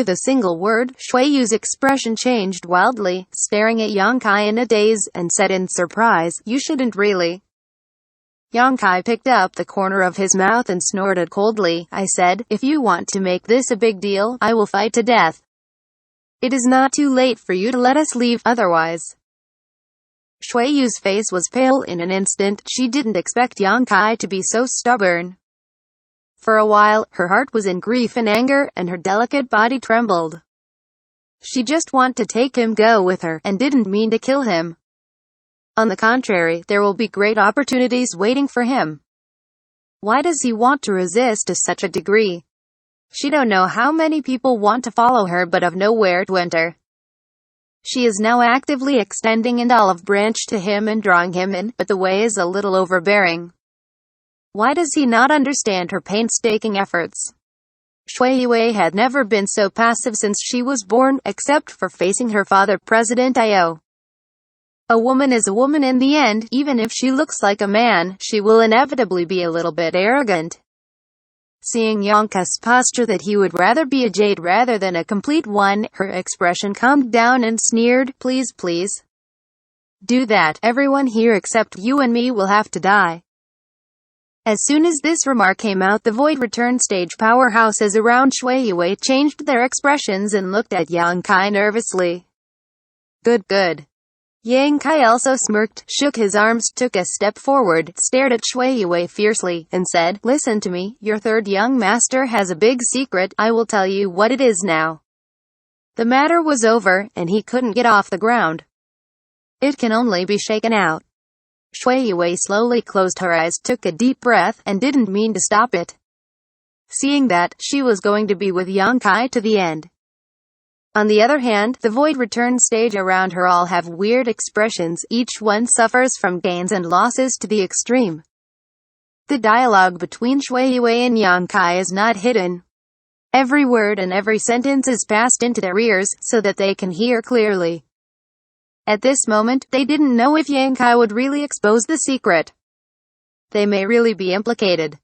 With a single word, Shuiyu's expression changed wildly, staring at Yang Kai in a daze, and said in surprise, "You shouldn't really." Yang Kai picked up the corner of his mouth and snorted coldly. "I said, if you want to make this a big deal, I will fight to death. It is not too late for you to let us leave, otherwise." Shuiyu's face was pale in an instant. She didn't expect Yang Kai to be so stubborn. For a while, her heart was in grief and anger, and her delicate body trembled. She just wanted to take him go with her, and didn't mean to kill him. On the contrary, there will be great opportunities waiting for him. Why does he want to resist to such a degree? She don't know how many people want to follow her but have nowhere to enter. She is now actively extending an olive branch to him and drawing him in, but the way is a little overbearing. Why does he not understand her painstaking efforts? Shuiyu had never been so passive since she was born, except for facing her father, President Io. A woman is a woman in the end. Even if she looks like a man, she will inevitably be a little bit arrogant. Seeing Yang Kai's posture that he would rather be a jade rather than a complete one, her expression calmed down and sneered, "Please, please. Do that. Everyone here except you and me will have to die." As soon as this remark came out, the Void Return stage powerhouses around Shuiyu changed their expressions and looked at Yang Kai nervously. Good, good. Yang Kai also smirked, shook his arms, took a step forward, stared at Shuiyu fiercely, and said, "Listen to me, your third young master has a big secret. I will tell you what it is now." The matter was over, and he couldn't get off the ground. It can only be shaken out. Shuiyu slowly closed her eyes, took a deep breath, and didn't mean to stop it. Seeing that, she was going to be with Yang Kai to the end. On the other hand, the Void Return stage around her all have weird expressions. Each one suffers from gains and losses to the extreme. The dialogue between Shuiyu and Yang Kai is not hidden. Every word and every sentence is passed into their ears, so that they can hear clearly. At this moment, they didn't know if Yang Kai would really expose the secret. They may really be implicated.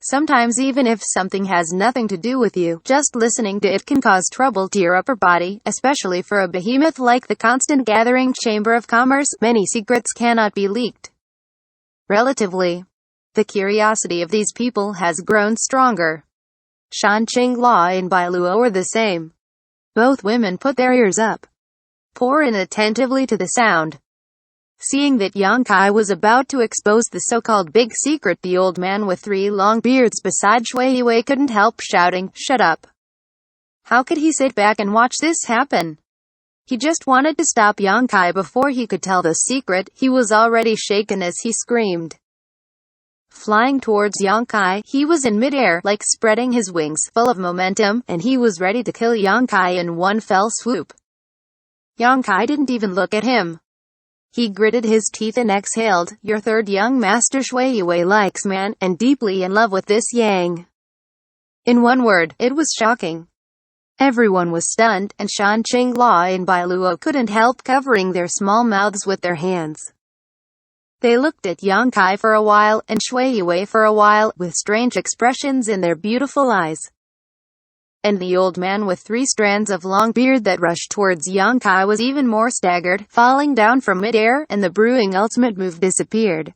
Sometimes even if something has nothing to do with you, just listening to it can cause trouble to your upper body, especially for a behemoth like the Constant Gathering Chamber of Commerce. Many secrets cannot be leaked. Relatively, the curiosity of these people has grown stronger. Xianxia and Bailuo are the same. Both women put their ears up, pour in attentively to the sound. Seeing that Yang Kai was about to expose the so-called big secret, the old man with 3 long beards beside Shuiyu couldn't help shouting, "Shut up!" How could he sit back and watch this happen? He just wanted to stop Yang Kai before he could tell the secret. He was already shaken as he screamed. Flying towards Yang Kai, he was in midair, like spreading his wings, full of momentum, and he was ready to kill Yang Kai in one fell swoop. Yang Kai didn't even look at him. He gritted his teeth and exhaled, "Your third young master Shuiyu likes man, and deeply in love with this Yang." In one word, it was shocking. Everyone was stunned, and Xianxia and Bailuo couldn't help covering their small mouths with their hands. They looked at Yang Kai for a while, and Shuiyu for a while, with strange expressions in their beautiful eyes. And the old man with 3 strands of long beard that rushed towards Yang Kai was even more staggered, falling down from midair, and the brewing ultimate move disappeared.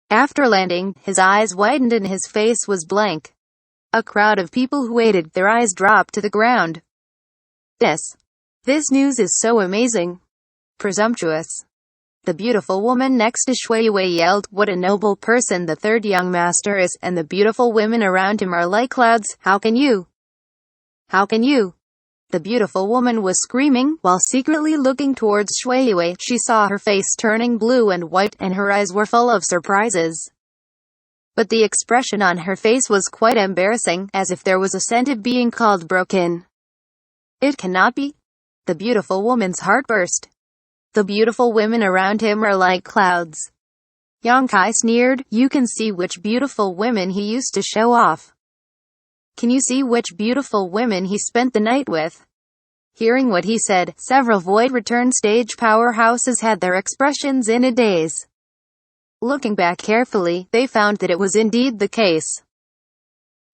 After landing, his eyes widened and his face was blank. A crowd of people who waited, their eyes dropped to the ground. This news is so amazing. Presumptuous. The beautiful woman next to Shuiyu yelled, "What a noble person the third young master is, and the beautiful women around him are like clouds. How can you? How can you?" The beautiful woman was screaming, while secretly looking towards Shuiyu. She saw her face turning blue and white, and her eyes were full of surprises. But the expression on her face was quite embarrassing, as if there was a scented being called broken. It cannot be. The beautiful woman's heart burst. The beautiful women around him are like clouds. Yang Kai sneered, "You can see which beautiful women he used to show off. Can you see which beautiful women he spent the night with?" Hearing what he said, several Void Return stage powerhouses had their expressions in a daze. Looking back carefully, they found that it was indeed the case.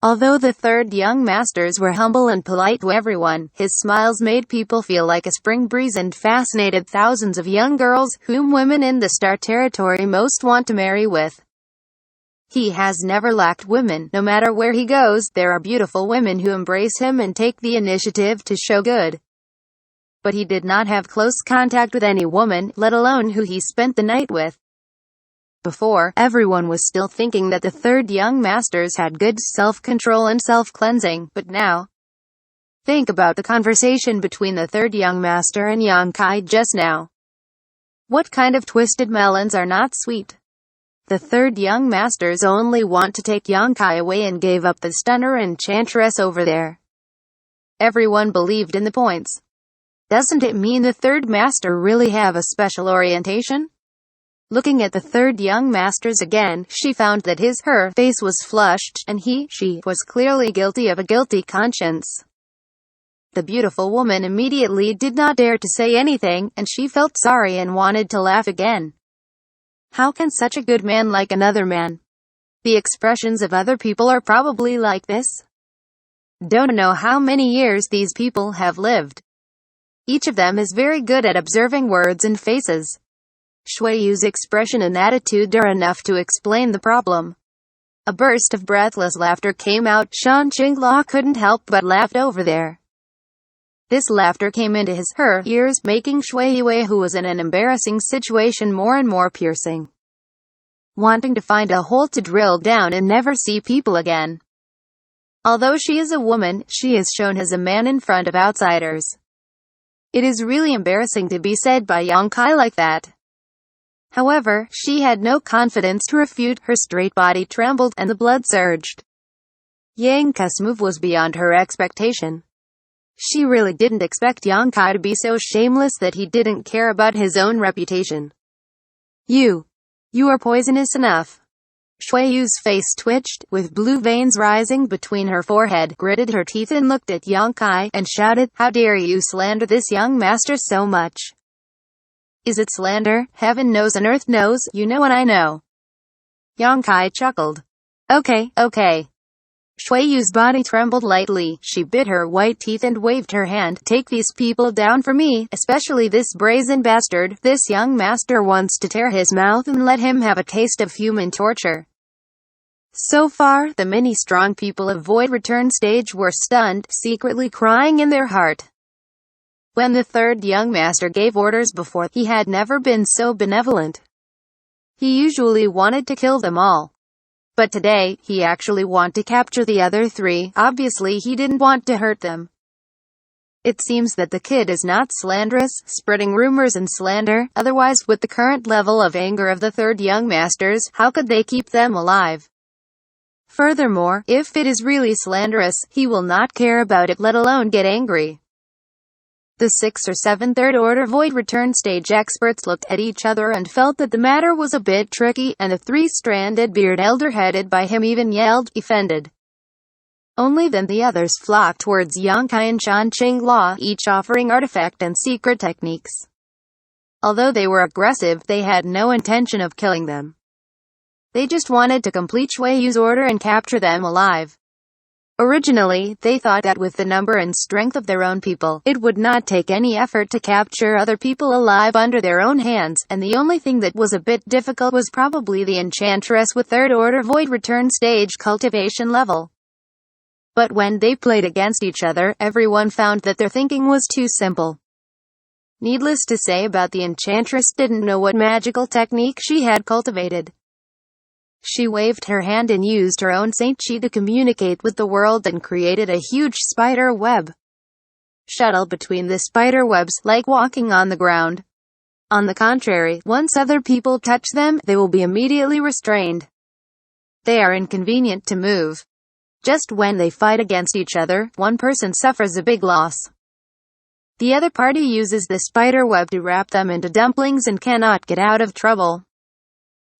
Although the third young masters were humble and polite to everyone, his smiles made people feel like a spring breeze and fascinated thousands of young girls, whom women in the star territory most want to marry with. He has never lacked women. No matter where he goes, there are beautiful women who embrace him and take the initiative to show good. But he did not have close contact with any woman, let alone who he spent the night with. Before, everyone was still thinking that the third young masters had good self-control and self-cleansing, but now, think about the conversation between the third young master and Xianxia just now. What kind of twisted melons are not sweet? The third young masters only want to take Xianxia away and gave up the stunner enchantress over there. Everyone believed in the points. Doesn't it mean the third master really have a special orientation? Looking at the third young masters again, she found that her face was flushed, and she was clearly guilty of a guilty conscience. The beautiful woman immediately did not dare to say anything, and she felt sorry and wanted to laugh again. How can such a good man like another man? The expressions of other people are probably like this. Don't know how many years these people have lived. Each of them is very good at observing words and faces. Shuiyu's expression and attitude are enough to explain the problem. A burst of breathless laughter came out. Xianxia couldn't help but laugh over there. This laughter came into her ears, making Shuiyu, who was in an embarrassing situation, more and more piercing. Wanting to find a hole to drill down and never see people again. Although she is a woman, she is shown as a man in front of outsiders. It is really embarrassing to be said by Xianxia like that. However, she had no confidence to refute. Her straight body trembled, and the blood surged. Xianxia's move was beyond her expectation. She really didn't expect Xianxia to be so shameless that he didn't care about his own reputation. You are poisonous enough. Shuiyu's face twitched, with blue veins rising between her forehead, gritted her teeth and looked at Xianxia, and shouted, "How dare you slander this young master so much? Is it slander? Heaven knows and earth knows, you know and I know." Xianxia chuckled. Okay. Shuiyu's body trembled lightly. She bit her white teeth and waved her hand. Take these people down for me, especially this brazen bastard. This young master wants to tear his mouth and let him have a taste of human torture. So far, the many strong people of Void Return stage were stunned, secretly crying in their heart. When the third young master gave orders before, he had never been so benevolent. He usually wanted to kill them all. But today, he actually wanted to capture the other three. Obviously he didn't want to hurt them. It seems that the kid is not slanderous, spreading rumors and slander. Otherwise, with the current level of anger of the third young masters, how could they keep them alive? Furthermore, if it is really slanderous, he will not care about it, let alone get angry. The 6 or 7 Third Order Void Return stage experts looked at each other and felt that the matter was a bit tricky, and the three-stranded beard elder headed by him even yelled, offended. Only then the others flocked towards Xianxia and Xianxia, each offering artifact and secret techniques. Although they were aggressive, they had no intention of killing them. They just wanted to complete Shuiyu's order and capture them alive. Originally, they thought that with the number and strength of their own people, it would not take any effort to capture other people alive under their own hands, and the only thing that was a bit difficult was probably the enchantress with Third Order Void Return stage cultivation level. But when they played against each other, everyone found that their thinking was too simple. Needless to say about the enchantress didn't know what magical technique she had cultivated. She waved her hand and used her own Saint Chi to communicate with the world and created a huge spider web. Shuttle between the spider webs, like walking on the ground. On the contrary, once other people touch them, they will be immediately restrained. They are inconvenient to move. Just when they fight against each other, one person suffers a big loss. The other party uses the spider web to wrap them into dumplings and cannot get out of trouble.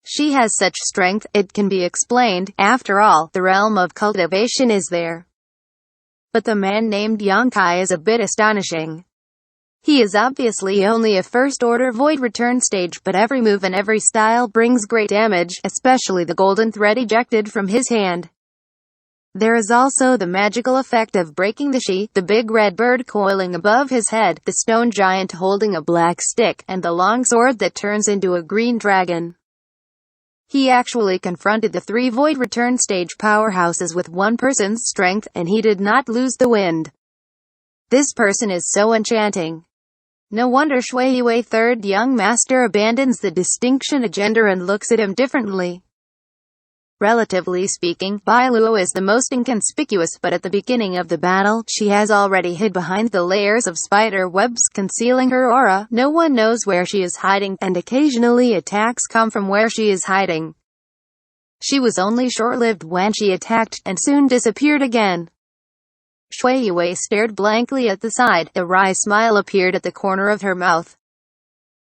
She has such strength, it can be explained. After all, the realm of cultivation is there. But the man named Xianxia is a bit astonishing. He is obviously only a first-order Void Return stage, but every move and every style brings great damage, especially the golden thread ejected from his hand. There is also the magical effect of breaking the she, the big red bird coiling above his head, the stone giant holding a black stick, and the long sword that turns into a green dragon. He actually confronted the three Void Return stage powerhouses with one person's strength, and he did not lose the wind. This person is so enchanting. No wonder Shui Yue third young master abandons the distinction of gender and looks at him differently. Relatively speaking, Bailuo is the most inconspicuous, but at the beginning of the battle, she has already hid behind the layers of spider webs concealing her aura. No one knows where she is hiding, and occasionally attacks come from where she is hiding. She was only short-lived when she attacked, and soon disappeared again. Shui Yue stared blankly at the side. A wry smile appeared at the corner of her mouth.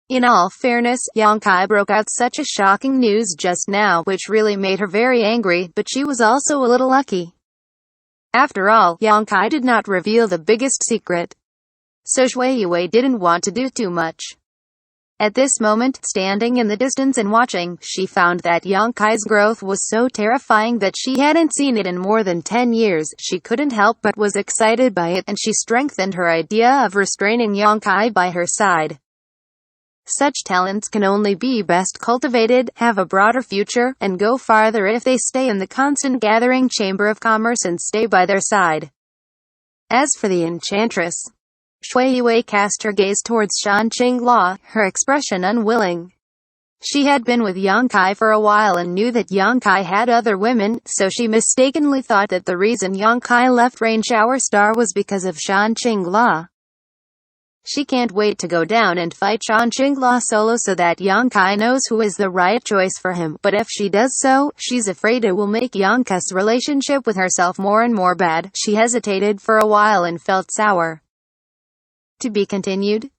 In all fairness, Yongkai broke out such a shocking news just now, which really made her very angry, but she was also a little lucky. After all, Yongkai did not reveal the biggest secret. So Shui Yue didn't want to do too much. At this moment, standing in the distance and watching, she found that Yonkai's growth was so terrifying that she hadn't seen it in more than 10 years. She couldn't help but was excited by it, and she strengthened her idea of restraining Yongkai by her side. Such talents can only be best cultivated, have a broader future, and go farther if they stay in the constant gathering chamber of commerce and stay by their side. As for the enchantress, Shui Yue cast her gaze towards Xianxia, her expression unwilling. She had been with Yongkai for a while and knew that Yongkai had other women, so she mistakenly thought that the reason Yongkai left Rain Shower Star was because of Xianxia. She can't wait to go down and fight Xianxia solo so that Yongkai knows who is the right choice for him, but if she does so, she's afraid it will make Yonkai's relationship with herself more and more bad. She hesitated for a while and felt sour. To be continued.